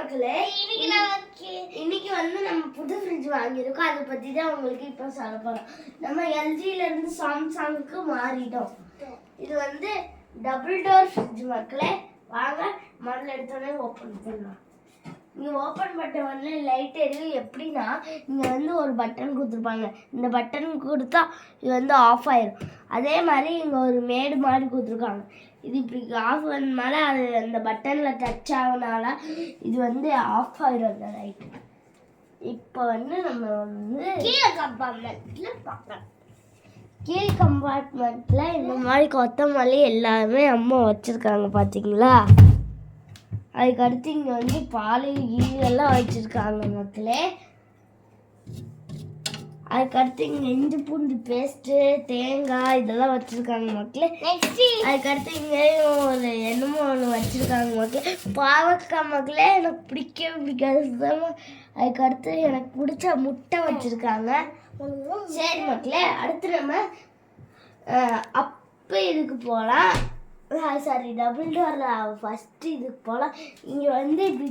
மக்களே, இன்னைக்கு வந்து நம்ம புது ஃப்ரிட்ஜ் வாங்கியிருக்கோம். அதை பத்தி தான் உங்களுக்கு இப்போ சொல்ல போறோம். நம்ம எல்ஜில இருந்து சாம்சங்க்கு மாறிட்டோம். இது வந்து டபுள் டோர் ஃப்ரிட்ஜ் மக்களே. வாங்க முதல்ல எடுத்தோடனே ஓப்பன் பண்ணலாம். இங்கே ஓப்பன் பட்டன் வந்து லைட் எரியும். எப்படின்னா இங்கே வந்து ஒரு பட்டன் கொடுத்துருப்பாங்க. இந்த பட்டன் கொடுத்தா இது வந்து ஆஃப் ஆயிடும். அதே மாதிரி இங்கே ஒரு மேடு மாதிரி கொடுத்துருக்காங்க. இது இப்படி ஆஃப் ஆனதுனால அது அந்த பட்டனில் டச் ஆகுனால இது வந்து ஆஃப் ஆயிடும் அந்த லைட். இப்போ வந்து நம்ம வந்து கீழே கம்பார்ட்மெண்ட்டில் பார்க்கலாம். கீழ் கம்பார்ட்மெண்ட்டில் இந்த மாதிரி கொத்தமல்லி எல்லாமே அம்மா வச்சுருக்காங்க பார்த்தீங்களா. அதுக்கடுத்து இங்கே வந்து பால் எல்லாம் வச்சுருக்காங்க மக்களே. அதுக்கடுத்து இங்கே இஞ்சி பூண்டு பேஸ்ட்டு தேங்காய் இதெல்லாம் வச்சுருக்காங்க மக்களே. அதுக்கடுத்து இங்கேயும் ஒரு என்னமோ ஒன்று வச்சுருக்காங்க மக்களே. பாவக்காய் மக்களே எனக்கு பிடிக்கவே பிடிக்காது. அதுக்கடுத்து எனக்கு பிடிச்ச முட்டை வச்சுருக்காங்க. சரி மக்களே, அடுத்து நம்ம அப்போ இதுக்கு போகலாம். சாரி, டபுள் டோரில் ஃபஸ்ட்டு இதுக்கு போகலாம். இங்கே வந்து இப்படி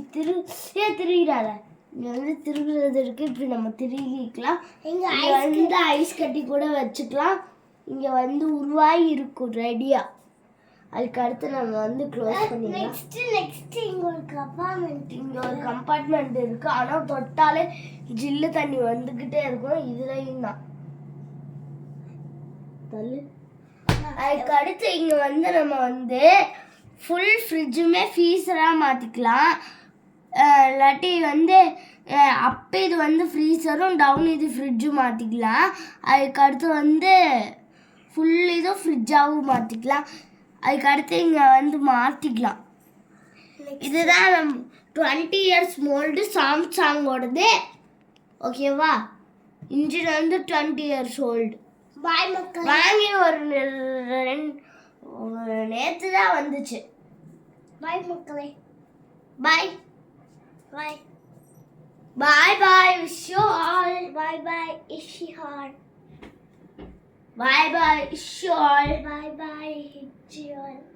திருவிடாத. இங்கே வந்து திருவுறது இருக்குது. இப்படி நம்ம திருவிக்கலாம். இங்கே வந்து ஐஸ் கட்டி கூட வச்சுக்கலாம். இங்கே வந்து உருவாகி இருக்கும் ரெடியாக. அதுக்கு அடுத்து நம்ம வந்து க்ளோஸ் பண்ணிக்கலாம். நெக்ஸ்ட்டு இங்கே ஒரு கம்பார்ட்மெண்ட் இருக்குது. ஆனால் தொட்டாலே ஜில்லு தண்ணி வந்துக்கிட்டே இருக்கும். இதுலையும் தான் தள்ளு. அதுக்கு அடுத்து இங்கே வந்து நம்ம வந்து ஃபுல் ஃப்ரிட்ஜுமே ஃப்ரீசராக மாற்றிக்கலாம். இல்லாட்டி வந்து அப்போ இது வந்து ஃப்ரீசரும் டவுன் இது ஃப்ரிட்ஜும் மாற்றிக்கலாம். அதுக்கடுத்து வந்து ஃபுல் இதுவும் ஃப்ரிட்ஜாகவும் மாற்றிக்கலாம். அதுக்கடுத்து இங்கே வந்து மாற்றிக்கலாம். இதுதான் நம் 20 இயர்ஸ் மோல்டு சாம்சங்கோடது. ஓகேவா? இன்ஜின் வந்து 20 இயர்ஸ் ஓல்டு. பாய் மக்கள். வாங்கி ஒரு நேற்று தான் வந்துச்சு. பாய் மக்களே. Bye bye bye bye. Wish you all. Bye bye. Wish you all. Bye bye. Wish you all. Bye bye. Wish you all.